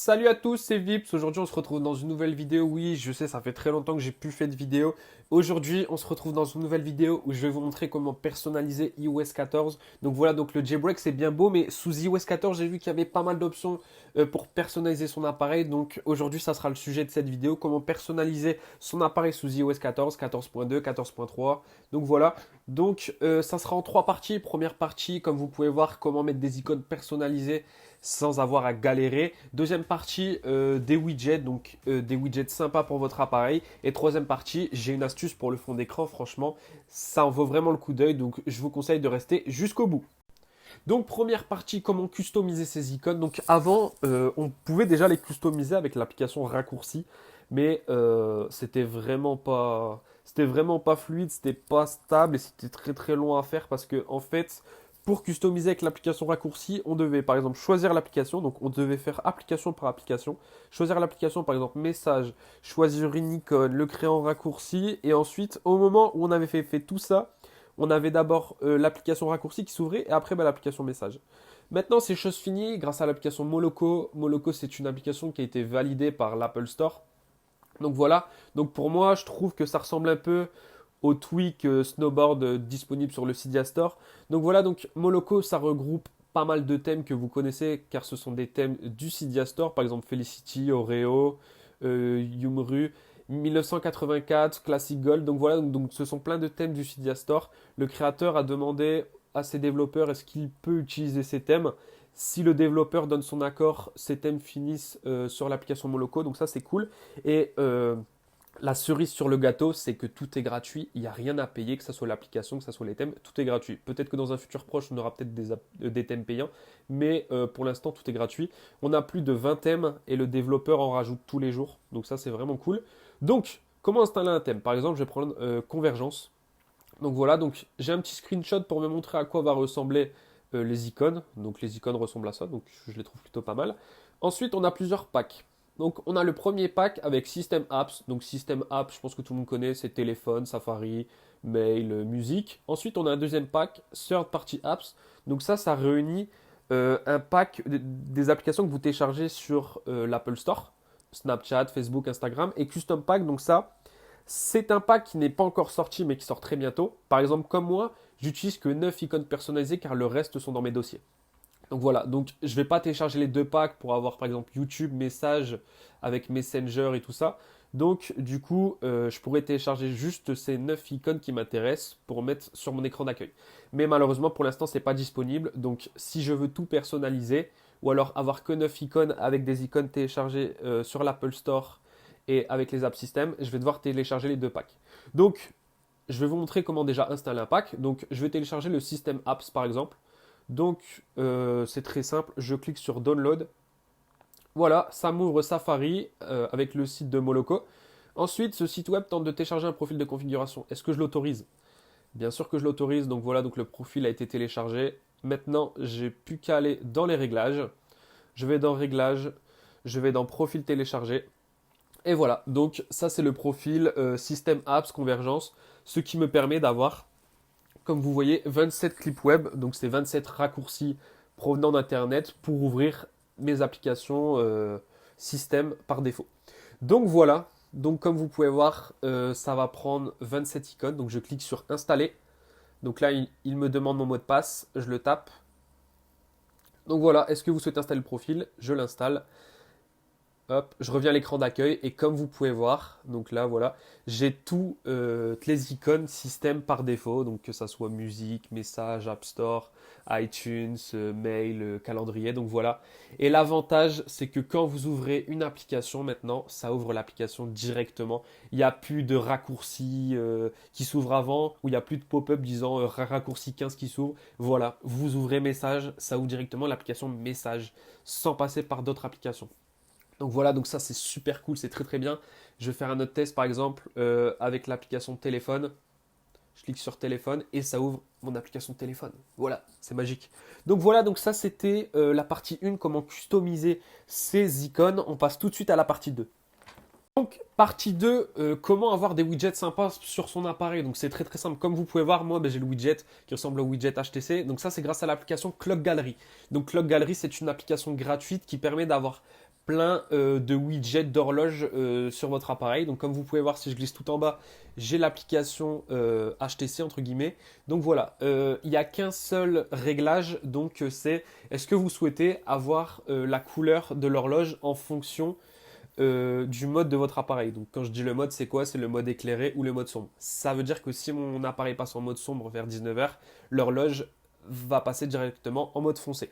Salut à tous, c'est Vips. Aujourd'hui, on se retrouve dans une nouvelle vidéo. Oui, je sais, ça fait très longtemps que j'ai plus fait de vidéo. Aujourd'hui, on se retrouve dans une nouvelle vidéo où je vais vous montrer comment personnaliser iOS 14. Donc voilà, donc le jailbreak c'est bien beau, mais sous iOS 14, j'ai vu qu'il y avait pas mal d'options pour personnaliser son appareil. Donc aujourd'hui, ça sera le sujet de cette vidéo, comment personnaliser son appareil sous iOS 14, 14.2, 14.3. Donc voilà, donc ça sera en trois parties. Première partie, comme vous pouvez voir, comment mettre des icônes personnalisées sans avoir à galérer. Deuxième partie, des widgets, donc des widgets sympas pour votre appareil. Et troisième partie, j'ai une astuce pour le fond d'écran. Franchement, ça en vaut vraiment le coup d'œil, donc je vous conseille de rester jusqu'au bout. Donc première partie, comment customiser ces icônes. Donc avant, on pouvait déjà les customiser avec l'application raccourci, mais c'était vraiment pas fluide, c'était pas stable et c'était très très long à faire parce que en fait, pour customiser avec l'application raccourci, on devait par exemple choisir l'application, donc on devait faire application par application, choisir l'application par exemple message, choisir une icône, le créer en raccourci et ensuite au moment où on avait fait tout ça, on avait d'abord l'application raccourci qui s'ouvrait et après l'application message. Maintenant, c'est chose finie grâce à l'application Moloko. Moloko, c'est une application qui a été validée par l'Apple Store. Donc voilà, donc pour moi, je trouve que ça ressemble un peu au Tweak Snowboard disponible sur le Cydia Store. Donc voilà, donc Moloko, ça regroupe pas mal de thèmes que vous connaissez car ce sont des thèmes du Cydia Store, par exemple Felicity, Oreo, Yumru. 1984, Classic Gold. Donc voilà, donc ce sont plein de thèmes du Cydia Store. Le créateur a demandé à ses développeurs est-ce qu'il peut utiliser ces thèmes. Si le développeur donne son accord, ces thèmes finissent sur l'application Moloko. Donc ça c'est cool. Et la cerise sur le gâteau, c'est que tout est gratuit. Il n'y a rien à payer, que ce soit l'application, que ce soit les thèmes. Tout est gratuit. Peut-être que dans un futur proche, on aura peut-être des thèmes payants. Mais pour l'instant, tout est gratuit. On a plus de 20 thèmes et le développeur en rajoute tous les jours. Donc ça, c'est vraiment cool. Donc, comment installer un thème? Par exemple, je vais prendre Convergence. Donc voilà, donc j'ai un petit screenshot pour me montrer à quoi va ressembler les icônes. Donc les icônes ressemblent à ça, donc je les trouve plutôt pas mal. Ensuite, on a plusieurs packs. Donc on a le premier pack avec System Apps. Donc System Apps, je pense que tout le monde connaît, c'est téléphone, Safari, mail, musique. Ensuite, on a un deuxième pack, Third Party Apps. Donc ça réunit un pack des applications que vous téléchargez sur l'Apple Store. Snapchat, Facebook, Instagram. Et Custom Pack, donc ça, c'est un pack qui n'est pas encore sorti mais qui sort très bientôt. Par exemple, comme moi, j'utilise que 9 icônes personnalisées car le reste sont dans mes dossiers. Donc voilà, donc je ne vais pas télécharger les deux packs pour avoir par exemple YouTube, message avec Messenger et tout ça. Donc du coup, je pourrais télécharger juste ces 9 icônes qui m'intéressent pour mettre sur mon écran d'accueil. Mais malheureusement, pour l'instant, ce n'est pas disponible. Donc si je veux tout personnaliser, ou alors avoir que 9 icônes avec des icônes téléchargées sur l'Apple Store et avec les App System, je vais devoir télécharger les deux packs. Donc je vais vous montrer comment déjà installer un pack. Donc je vais télécharger le System Apps par exemple. Donc c'est très simple, je clique sur Download. Voilà, ça m'ouvre Safari avec le site de Moloko. Ensuite, ce site web tente de télécharger un profil de configuration. Est-ce que je l'autorise? Bien sûr que je l'autorise, donc voilà, donc le profil a été téléchargé. Maintenant, j'ai plus qu'à aller dans les réglages. Je vais dans Réglages, je vais dans Profil téléchargé. Et voilà, donc ça c'est le profil System Apps Convergence, ce qui me permet d'avoir, comme vous voyez, 27 clips web, donc c'est 27 raccourcis provenant d'Internet pour ouvrir mes applications système par défaut. Donc voilà, donc comme vous pouvez voir, ça va prendre 27 icônes, donc je clique sur Installer. Donc là, il me demande mon mot de passe, je le tape. Donc voilà, est-ce que vous souhaitez installer le profil? Je l'installe. Hop, je reviens à l'écran d'accueil et comme vous pouvez voir, donc là voilà, j'ai toutes les icônes système par défaut, donc que ça soit musique, message, App Store, iTunes, mail, calendrier, donc voilà. Et l'avantage, c'est que quand vous ouvrez une application maintenant, ça ouvre l'application directement. Il n'y a plus de raccourci qui s'ouvre avant, ou il n'y a plus de pop-up disant raccourci 15 qui s'ouvre. Voilà, vous ouvrez message, ça ouvre directement l'application message, sans passer par d'autres applications. Donc voilà, donc ça c'est super cool, c'est très très bien. Je vais faire un autre test par exemple avec l'application téléphone. Je clique sur téléphone et ça ouvre mon application téléphone. Voilà, c'est magique. Donc voilà, donc ça c'était la partie 1, comment customiser ces icônes. On passe tout de suite à la partie 2. Donc partie 2, comment avoir des widgets sympas sur son appareil. Donc c'est très très simple. Comme vous pouvez voir, moi j'ai le widget qui ressemble au widget HTC. Donc ça c'est grâce à l'application Clock Gallery. Donc Clock Gallery c'est une application gratuite qui permet d'avoir plein de widgets d'horloge sur votre appareil. Donc comme vous pouvez voir, si je glisse tout en bas, j'ai l'application HTC entre guillemets. Donc voilà, il n'y a qu'un seul réglage, donc c'est est-ce que vous souhaitez avoir la couleur de l'horloge en fonction du mode de votre appareil. Donc quand je dis le mode, c'est quoi? C'est le mode éclairé ou le mode sombre. Ça veut dire que si mon appareil passe en mode sombre vers 19h, l'horloge va passer directement en mode foncé.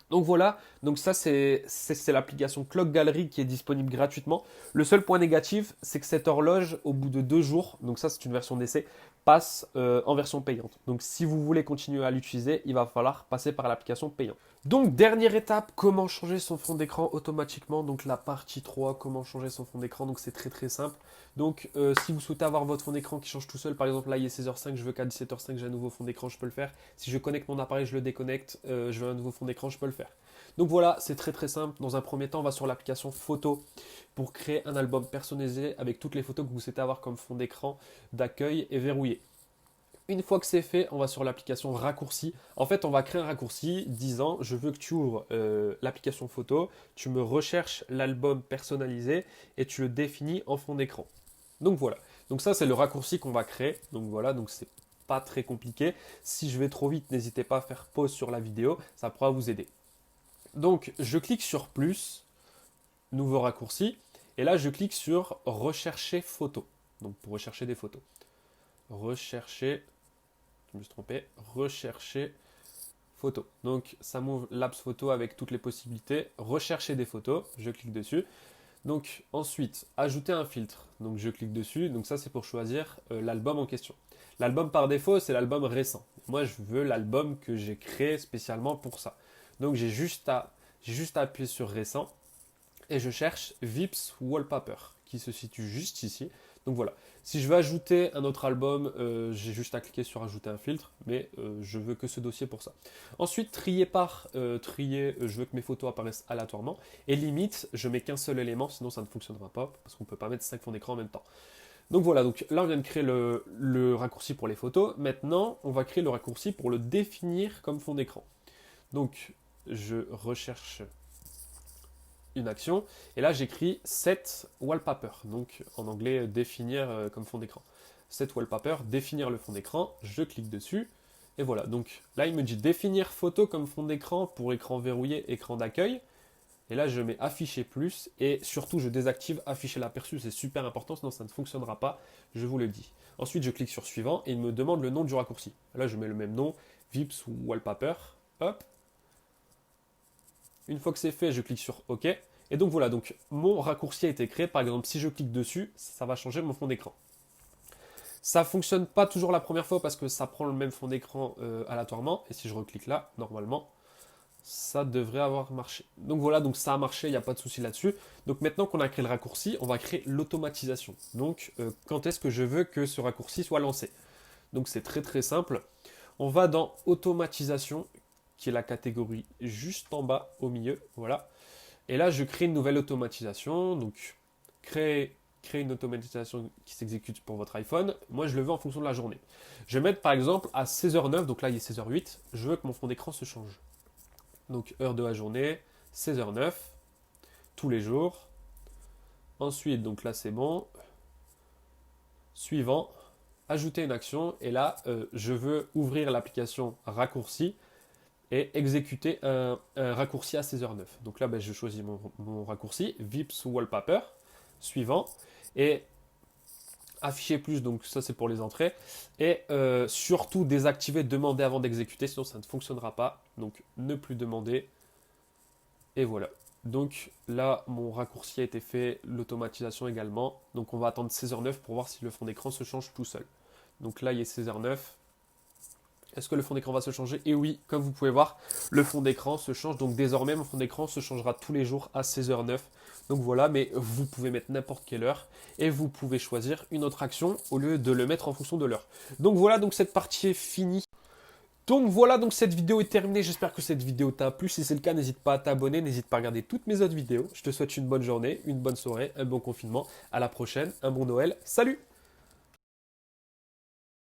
Donc voilà, donc ça c'est l'application Clock Gallery qui est disponible gratuitement. Le seul point négatif, c'est que cette horloge, au bout de 2 jours, donc ça c'est une version d'essai, passe en version payante. Donc si vous voulez continuer à l'utiliser, il va falloir passer par l'application payante. Donc dernière étape, comment changer son fond d'écran automatiquement. Donc la partie 3, comment changer son fond d'écran. Donc c'est très très simple. Donc si vous souhaitez avoir votre fond d'écran qui change tout seul, par exemple là il est 16h05, je veux qu'à 17h05 j'ai un nouveau fond d'écran, je peux le faire. Si je connecte mon appareil, je le déconnecte, je veux un nouveau fond d'écran, je peux le faire. Donc voilà, c'est très très simple. Dans un premier temps, on va sur l'application photo pour créer un album personnalisé avec toutes les photos que vous souhaitez avoir comme fond d'écran d'accueil et verrouillé. Une fois que c'est fait, on va sur l'application raccourci. En fait, on va créer un raccourci disant je veux que tu ouvres l'application photo, tu me recherches l'album personnalisé et tu le définis en fond d'écran. Donc voilà. Donc ça, c'est le raccourci qu'on va créer. Donc voilà, donc c'est pas très compliqué. Si je vais trop vite, n'hésitez pas à faire pause sur la vidéo, ça pourra vous aider. Donc je clique sur plus, nouveau raccourci, et là je clique sur rechercher photo. Donc pour rechercher des photos. Rechercher, je me suis trompé, rechercher photo. Donc ça m'ouvre l'apps photo avec toutes les possibilités. Rechercher des photos, je clique dessus. Donc ensuite, ajouter un filtre. Donc je clique dessus. Donc ça c'est pour choisir l'album en question. L'album par défaut, c'est l'album récent. Moi je veux l'album que j'ai créé spécialement pour ça. Donc j'ai juste à appuyer sur récent et je cherche Vips Wallpaper qui se situe juste ici. Donc voilà. Si je veux ajouter un autre album, j'ai juste à cliquer sur ajouter un filtre, mais je veux que ce dossier pour ça. Ensuite, trier par trier, je veux que mes photos apparaissent aléatoirement. Et limite, je mets qu'un seul élément, sinon ça ne fonctionnera pas, parce qu'on ne peut pas mettre 5 fonds d'écran en même temps. Donc voilà, donc là on vient de créer le raccourci pour les photos. Maintenant, on va créer le raccourci pour le définir comme fond d'écran. Donc, je recherche une action. Et là, j'écris set wallpaper. Donc, en anglais, définir comme fond d'écran. Set wallpaper, définir le fond d'écran. Je clique dessus. Et voilà. Donc, là, il me dit définir photo comme fond d'écran pour écran verrouillé, écran d'accueil. Et là, je mets afficher plus. Et surtout, je désactive afficher l'aperçu. C'est super important, sinon ça ne fonctionnera pas. Je vous le dis. Ensuite, je clique sur suivant et il me demande le nom du raccourci. Là, je mets le même nom, Vips ou wallpaper. Hop. Une fois que c'est fait, je clique sur OK. Et donc voilà, donc mon raccourci a été créé. Par exemple, si je clique dessus, ça va changer mon fond d'écran. Ça ne fonctionne pas toujours la première fois parce que ça prend le même fond d'écran aléatoirement. Et si je reclique là, normalement, ça devrait avoir marché. Donc voilà, donc ça a marché, il n'y a pas de souci là-dessus. Donc maintenant qu'on a créé le raccourci, on va créer l'automatisation. Donc quand est-ce que je veux que ce raccourci soit lancé? Donc c'est très très simple. On va dans automatisation, qui est la catégorie juste en bas au milieu, voilà. Et là, je crée une nouvelle automatisation, donc créer une automatisation qui s'exécute pour votre iPhone. Moi, je le veux en fonction de la journée. Je vais mettre par exemple à 16h09, donc là il est 16h08, je veux que mon fond d'écran se change. Donc heure de la journée, 16h09, tous les jours. Ensuite, donc là c'est bon. Suivant, ajouter une action, et là je veux ouvrir l'application raccourci et exécuter un raccourci à 16h09. Donc là, je choisis mon raccourci, Vips Wallpaper, suivant, et afficher plus, donc ça c'est pour les entrées, et surtout désactiver demander avant d'exécuter, sinon ça ne fonctionnera pas, donc ne plus demander, et voilà. Donc là, mon raccourci a été fait, l'automatisation également, donc on va attendre 16h09 pour voir si le fond d'écran se change tout seul. Donc là, il est 16h09. Est-ce que le fond d'écran va se changer? Et oui, comme vous pouvez voir, le fond d'écran se change. Donc désormais, mon fond d'écran se changera tous les jours à 16h09. Donc voilà, mais vous pouvez mettre n'importe quelle heure et vous pouvez choisir une autre action au lieu de le mettre en fonction de l'heure. Donc voilà, donc cette partie est finie. Donc voilà, donc cette vidéo est terminée. J'espère que cette vidéo t'a plu. Si c'est le cas, n'hésite pas à t'abonner, n'hésite pas à regarder toutes mes autres vidéos. Je te souhaite une bonne journée, une bonne soirée, un bon confinement. À la prochaine, un bon Noël. Salut!